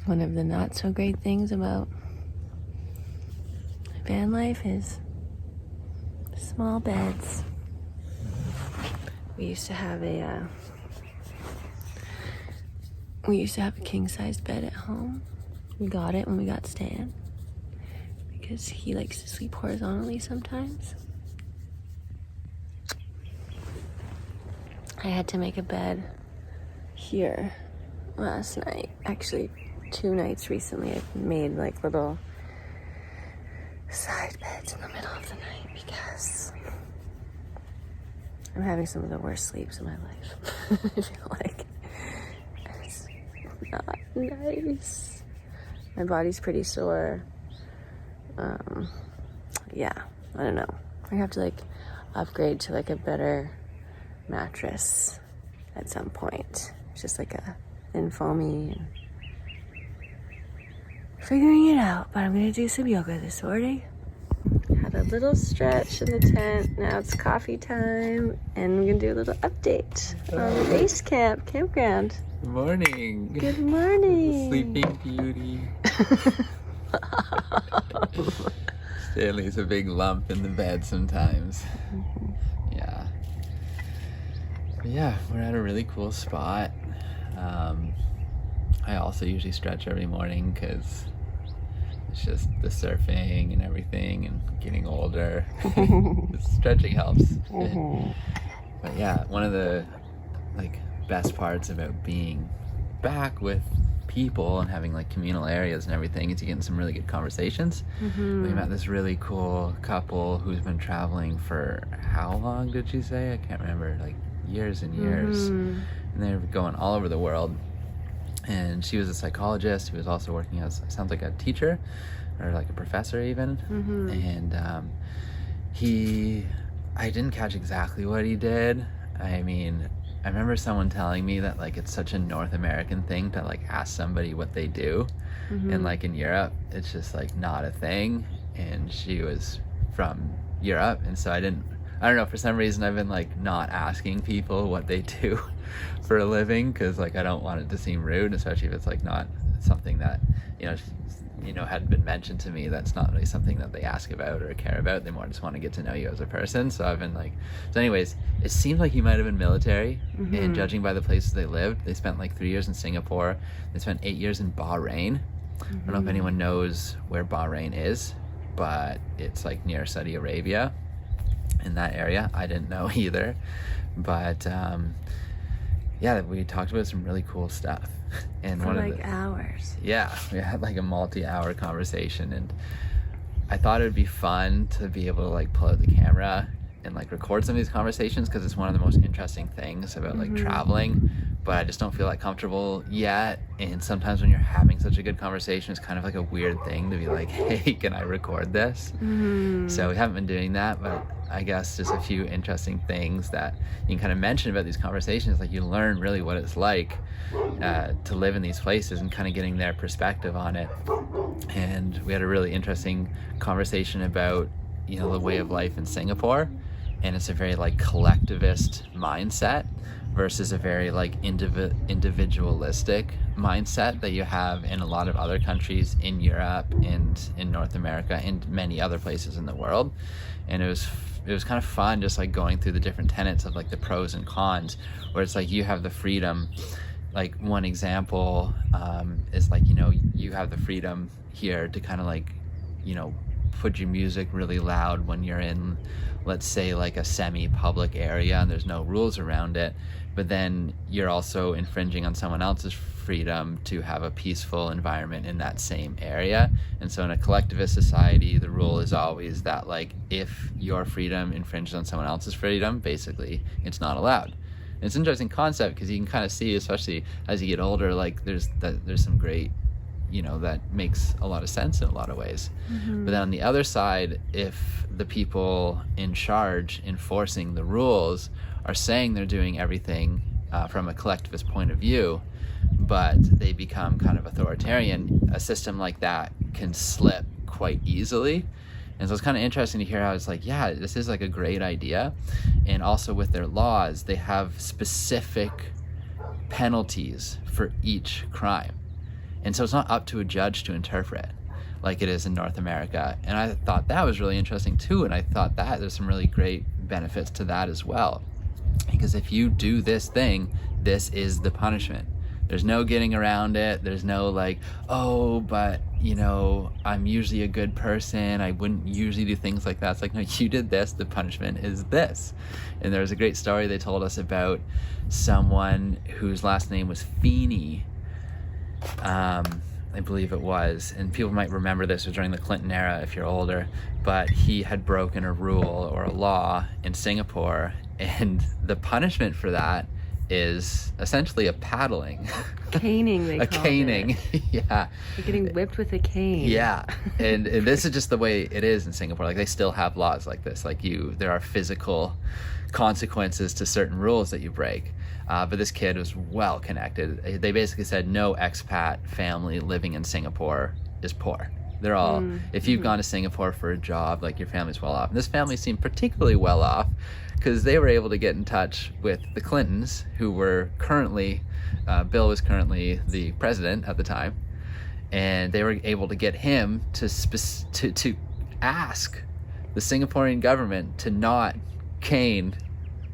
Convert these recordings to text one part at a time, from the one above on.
One of the not so great things about van life is small beds. We used to have a king-sized bed at home. We got it when we got Stan because he likes to sleep horizontally sometimes. I had to make a bed here last night. Actually, 2 nights recently. I've made like little side beds in the middle of the night because I'm having some of the worst sleeps of my life. I feel like it's not nice. My body's pretty sore. Yeah, I don't know. I have to like upgrade to like a better mattress at some point. It's just like a thin foamy and figuring it out, but I'm gonna do some yoga this morning. Had a little stretch in the tent. Now it's coffee time, and we're gonna do a little update on the base camp campground. Good morning. Good morning. Sleeping Beauty. Stanley's a big lump in the bed sometimes. Yeah. But yeah, we're at a really cool spot. I also usually stretch every morning because it's just the surfing and everything and getting older. Stretching helps. But yeah, one of the like best parts about being back with people and having like communal areas and everything is you get in some really good conversations. We met this really cool couple who's been traveling for how long did she say? I can't remember, like years and years. And they're going all over the world. And she was a psychologist who was also working as, sounds like a teacher or like a professor even. And I didn't catch exactly what he did. I mean, I remember someone telling me that like it's such a North American thing to like ask somebody what they do. And like in Europe, it's just like not a thing. And she was from Europe, and so I don't know, for some reason I've been like not asking people what they do for a living because like I don't want it to seem rude, especially if it's like not something that had been mentioned to me. That's not really something that they ask about or care about. They more just want to get to know you as a person. So I've been like, so anyways, it seemed like he might have been military, and judging by the places they lived, they spent like 3 years in Singapore. They spent 8 years in Bahrain. I don't know if anyone knows where Bahrain is, but it's like near Saudi Arabia in that area. I didn't know either, but yeah, we talked about some really cool stuff. And for like hours. Yeah, we had like a multi-hour conversation, and I thought it would be fun to be able to like pull out the camera and like record some of these conversations because it's one of the most interesting things about like traveling, but I just don't feel like comfortable yet. And sometimes when you're having such a good conversation, it's kind of like a weird thing to be like, hey, can I record this? So we haven't been doing that, but I guess just a few interesting things that you can kind of mention about these conversations. Like you learn really what it's like to live in these places and kind of getting their perspective on it. And we had a really interesting conversation about the way of life in Singapore, and it's a very like collectivist mindset versus a very like individualistic mindset that you have in a lot of other countries in Europe and in North America and many other places in the world. And it was kind of fun just like going through the different tenets of like the pros and cons, where it's like you have the freedom. Like one example is like, you have the freedom here to kind of like, put your music really loud when you're in, let's say, like a semi-public area and there's no rules around it, but then you're also infringing on someone else's freedom to have a peaceful environment in that same area. And so in a collectivist society, the rule is always that like if your freedom infringes on someone else's freedom, basically it's not allowed. And it's an interesting concept because you can kind of see, especially as you get older, like there's some great that makes a lot of sense in a lot of ways. But then on the other side, if the people in charge enforcing the rules are saying they're doing everything from a collectivist point of view, but they become kind of authoritarian, a system like that can slip quite easily. And so it's kind of interesting to hear how it's like, yeah, this is like a great idea. And also with their laws, they have specific penalties for each crime. And so it's not up to a judge to interpret like it is in North America. And I thought that was really interesting too. And I thought that there's some really great benefits to that as well. Because if you do this thing, this is the punishment. There's no getting around it. There's no like, oh, but you know, I'm usually a good person. I wouldn't usually do things like that. It's like, no, you did this. The punishment is this. And there was a great story they told us about someone whose last name was Feeney. I believe it was, and people might remember this was during the Clinton era if you're older, but he had broken a rule or a law in Singapore, and the punishment for that is essentially a paddling. Caning, they call caning. it. Yeah. You're getting whipped with a cane. Yeah. And this is just the way it is in Singapore. Like, they still have laws like this. Like, there are physical consequences to certain rules that you break. But this kid was well connected. They basically said no expat family living in Singapore is poor. They're all, if you've gone to Singapore for a job, like, your family's well off. And this family seemed particularly well off because they were able to get in touch with the Clintons, who were currently, Bill was currently the president at the time. And they were able to get him to ask the Singaporean government to not cane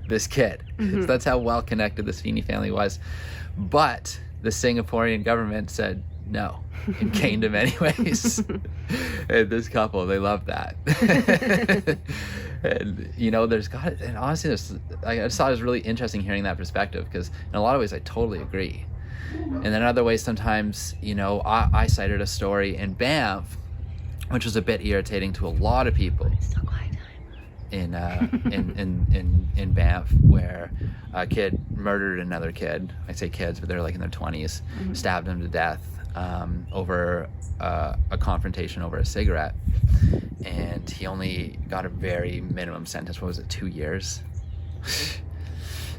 this kid. So that's how well connected this Feeney family was. But the Singaporean government said no and caned him anyways. And this couple, they love that. And you know, and honestly, I just thought it was really interesting hearing that perspective, because in a lot of ways I totally agree. And then in other ways, sometimes, you know, I cited a story in Banff, which was a bit irritating to a lot of people. In Banff, where a kid murdered another kid. I say kids, but they're like in their 20s, stabbed him to death over a confrontation over a cigarette. And he only got a very minimum sentence. What was it, 2 years?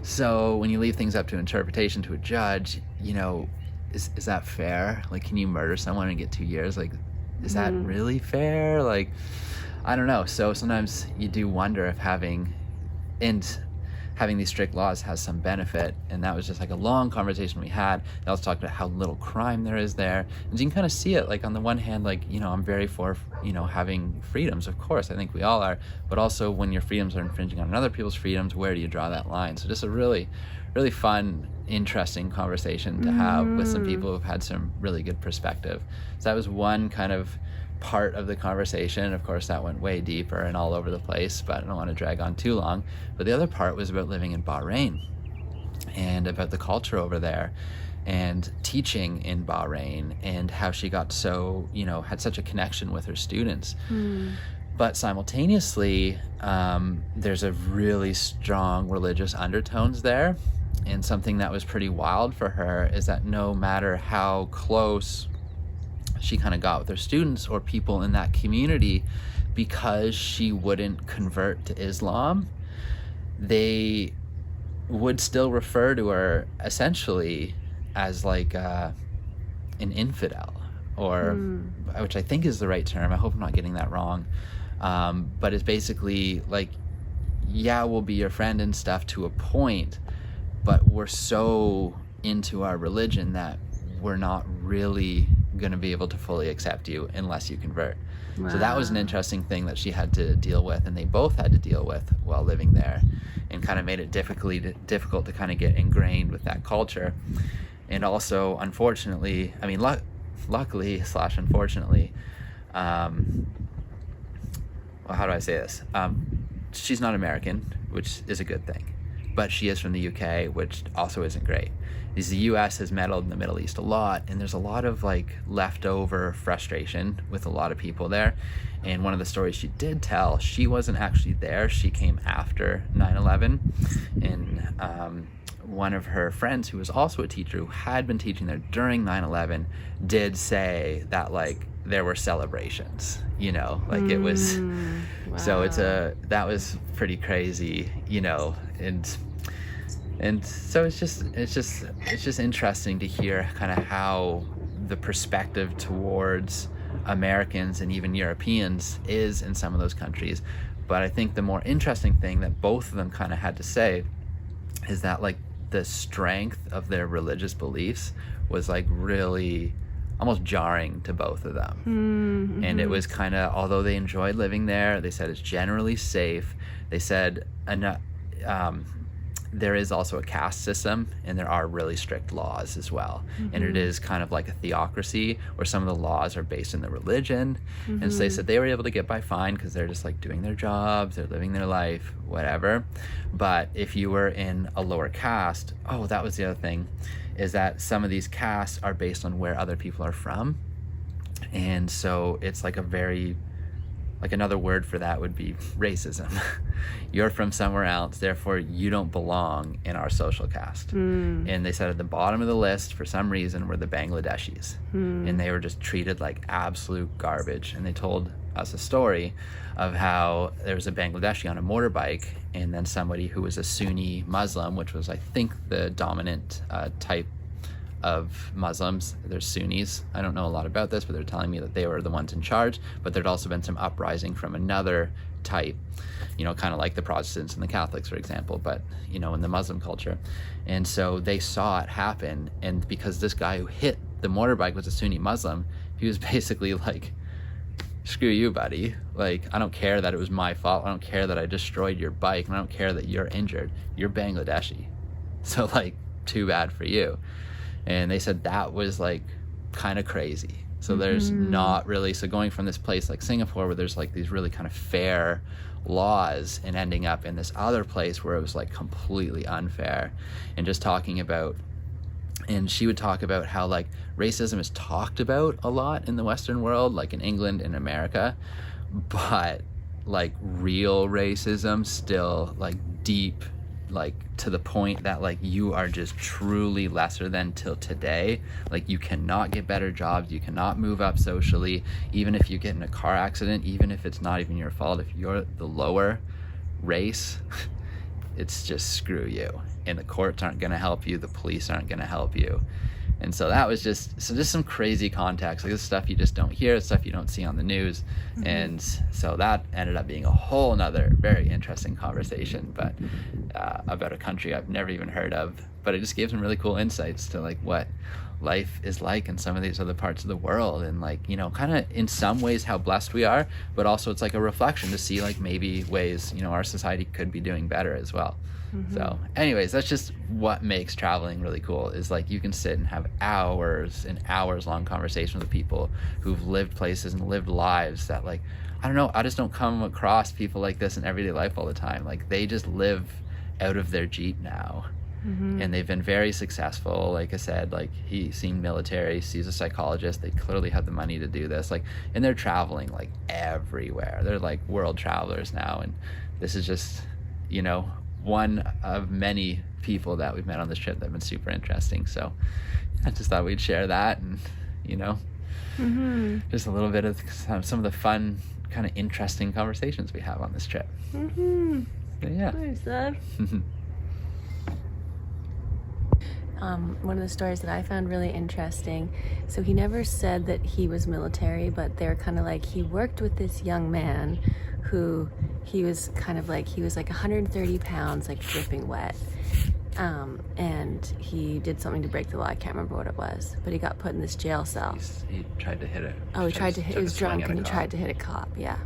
So when you leave things up to interpretation to a judge, you know, is that fair? Like, can you murder someone and get 2 years? Like, is that really fair? Like, I don't know. So sometimes you do wonder if having these strict laws has some benefit. And that was just like a long conversation we had. They also talked about how little crime there is there. And you can kind of see it, like, on the one hand, like, you know, I'm very for, you know, having freedoms. Of course, I think we all are. But also, when your freedoms are infringing on other people's freedoms, where do you draw that line? So just a really, really fun, interesting conversation to have with some people who've had some really good perspective. So that was one kind of part of the conversation. Of course, that went way deeper and all over the place, but I don't want to drag on too long. But the other part was about living in Bahrain and about the culture over there and teaching in Bahrain, and how she got so, you know, had such a connection with her students. But simultaneously, there's a really strong religious undertones there. And something that was pretty wild for her is that no matter how close she kind of got with her students or people in that community, because she wouldn't convert to Islam, they would still refer to her essentially as like an infidel, or which I think is the right term. I hope I'm not getting that wrong. But it's basically like, yeah, we'll be your friend and stuff to a point, but we're so into our religion that we're not really going to be able to fully accept you unless you convert. Wow. So that was an interesting thing that she had to deal with, and they both had to deal with while living there, and kind of made it difficult to kind of get ingrained with that culture. And also, unfortunately, I mean, luckily / unfortunately, well, how do I say this? She's not American, which is a good thing, but she is from the UK, which also isn't great. Is the US has meddled in the Middle East a lot, and there's a lot of like leftover frustration with a lot of people there. And one of the stories she did tell, she wasn't actually there. She came after 9/11, and one of her friends who was also a teacher who had been teaching there during 9/11 did say that like there were celebrations, you know, like it was, wow. So that was pretty crazy, you know, and so it's just interesting to hear kind of how the perspective towards Americans and even Europeans is in some of those countries. But I think the more interesting thing that both of them kind of had to say is that like the strength of their religious beliefs was like really almost jarring to both of them. Mm-hmm. And it was kind of, although they enjoyed living there, they said it's generally safe. They said there is also a caste system, and there are really strict laws as well. And it is kind of like a theocracy where some of the laws are based in the religion. And so they said they were able to get by fine because they're just like doing their jobs, they're living their life, whatever. But if you were in a lower caste, that was the other thing, is that some of these castes are based on where other people are from. And so it's like another word for that would be racism. You're from somewhere else, therefore you don't belong in our social caste. And they said at the bottom of the list, for some reason, were the Bangladeshis. And they were just treated like absolute garbage. And they told us a story of how there was a Bangladeshi on a motorbike, and then somebody who was a Sunni Muslim, which was, I think, the dominant type of Muslims. There's Sunnis. I don't know a lot about this, but they're telling me that they were the ones in charge. But there'd also been some uprising from another type, kind of like the Protestants and the Catholics, for example, but, in the Muslim culture. And so they saw it happen. And because this guy who hit the motorbike was a Sunni Muslim, he was basically like, screw you, buddy. Like, I don't care that it was my fault. I don't care that I destroyed your bike. And I don't care that you're injured. You're Bangladeshi. So, like, too bad for you. And they said that was like kind of crazy. So there's not really, so going from this place like Singapore where there's like these really kind of fair laws and ending up in this other place where it was like completely unfair. And just talking about, and she would talk about how like racism is talked about a lot in the Western world, like in England and America, but like real racism still like deep, like to the point that like you are just truly lesser than till today. Like you cannot get better jobs, you cannot move up socially, even if you get in a car accident, even if it's not even your fault, if you're the lower race, it's just screw you. And the courts aren't going to help you, the police aren't going to help you. And so that was just some crazy context. Like this stuff you just don't hear, stuff you don't see on the news. And so that ended up being a whole nother very interesting conversation, but about a country I've never even heard of. But it just gave some really cool insights to like what life is like in some of these other parts of the world, and like, kind of in some ways how blessed we are, but also it's like a reflection to see like maybe ways, our society could be doing better as well. So anyways, that's just what makes traveling really cool, is like you can sit and have hours and hours long conversations with people who've lived places and lived lives that like, I don't know, I just don't come across people like this in everyday life all the time. Like they just live out of their Jeep now. And they've been very successful. Like I said, like he's seen military, he's a psychologist, they clearly have the money to do this, like, and they're traveling like everywhere. They're like world travelers now, and this is just, one of many people that we've met on this trip that have been super interesting. So I just thought we'd share that, and just a little bit of some of the fun, kind of interesting conversations we have on this trip. But yeah. Nice, Dad. One of the stories that I found really interesting, so he never said that he was military, but they're kind of like, he worked with this young man who he was like 130 pounds, like dripping wet, and he did something to break the law. I can't remember what it was, but he got put in this jail cell. He tried to hit it. He was drunk and he tried to hit a cop, yeah.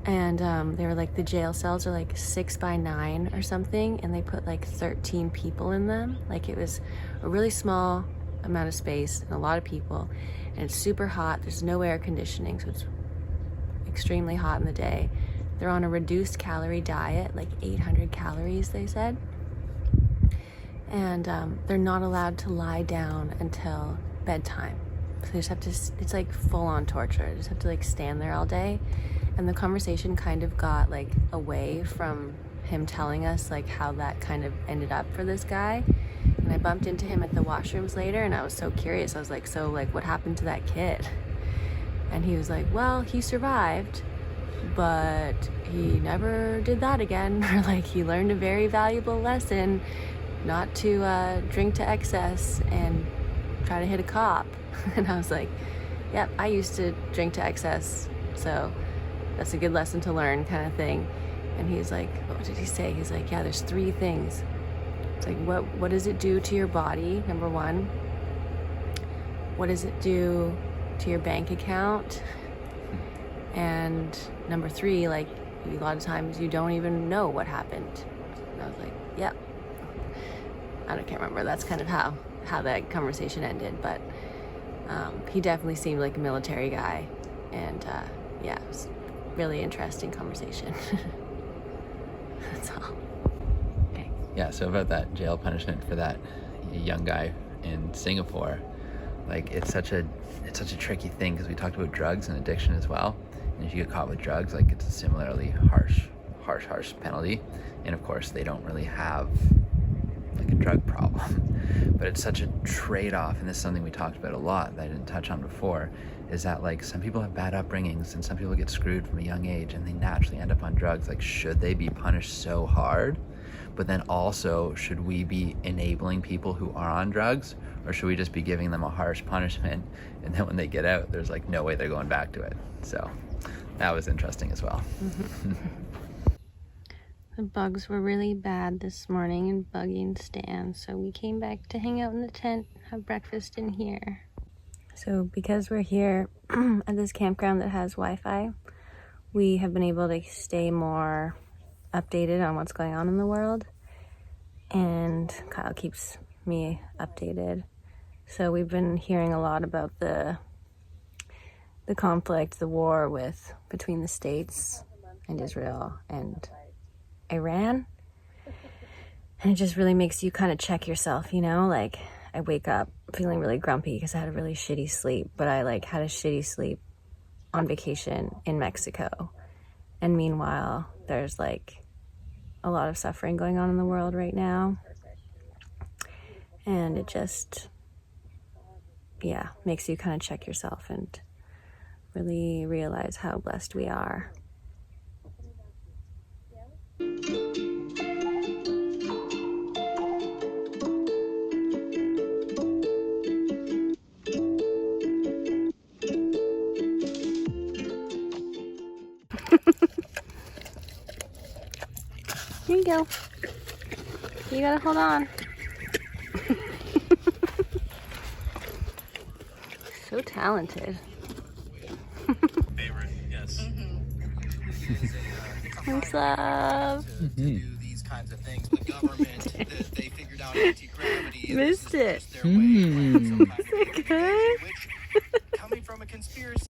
And they were like, the jail cells are like 6 by 9 or something, and they put like 13 people in them. Like it was a really small amount of space and a lot of people, and it's super hot. There's no air conditioning, so it's extremely hot in the day. They're on a reduced calorie diet, like 800 calories, they said. And they're not allowed to lie down until bedtime. So they just have to, it's like full on torture. They just have to like stand there all day. And the conversation kind of got like away from him telling us like how that kind of ended up for this guy. And I bumped into him at the washrooms later, and I was so curious. I was like, so like what happened to that kid? And he was like, well, he survived, but he never did that again. Or like he learned a very valuable lesson not to drink to excess and try to hit a cop. And I was like, yep, I used to drink to excess, so that's a good lesson to learn, kind of thing. And he's like, what did he say? He's like, yeah, there's 3 things. It's like, what does it do to your body, number 1? what does it do to your bank account? And number 3, like, a lot of times you don't even know what happened. And I was like, yep. I can't remember. That's kind of how that conversation ended. But he definitely seemed like a military guy. And yeah, it was a really interesting conversation. That's all. Okay. Yeah, so about that jail punishment for that young guy in Singapore, like it's such a tricky thing, because we talked about drugs and addiction as well. And if you get caught with drugs, like it's a similarly harsh penalty. And of course, they don't really have like a drug problem. But it's such a trade-off, and this is something we talked about a lot that I didn't touch on before, is that like some people have bad upbringings and some people get screwed from a young age and they naturally end up on drugs. Like, should they be punished so hard? But then also, should we be enabling people who are on drugs, or should we just be giving them a harsh punishment, and then when they get out, there's like no way they're going back to it? So that was interesting as well. The bugs were really bad this morning in Buggy and Stan, so we came back to hang out in the tent, have breakfast in here. So because we're here at this campground that has Wi-Fi, we have been able to stay more updated on what's going on in the world, and Kyle keeps me updated. So we've been hearing a lot about the conflict, the war between the States and Israel and Iran. And it just really makes you kind of check yourself, you know? Like, I wake up feeling really grumpy because I had a really shitty sleep, but I like had a shitty sleep on vacation in Mexico. And meanwhile, there's like a lot of suffering going on in the world right now. And it just, yeah, makes you kind of check yourself and really realize how blessed we are. Here you go. You gotta hold on. So talented. Favorite, yes. Thanks, love. To do these kinds of things, but government, they figured out anti-gravity. Missed it. Their way around some kind of Is it good? which, coming from a conspiracy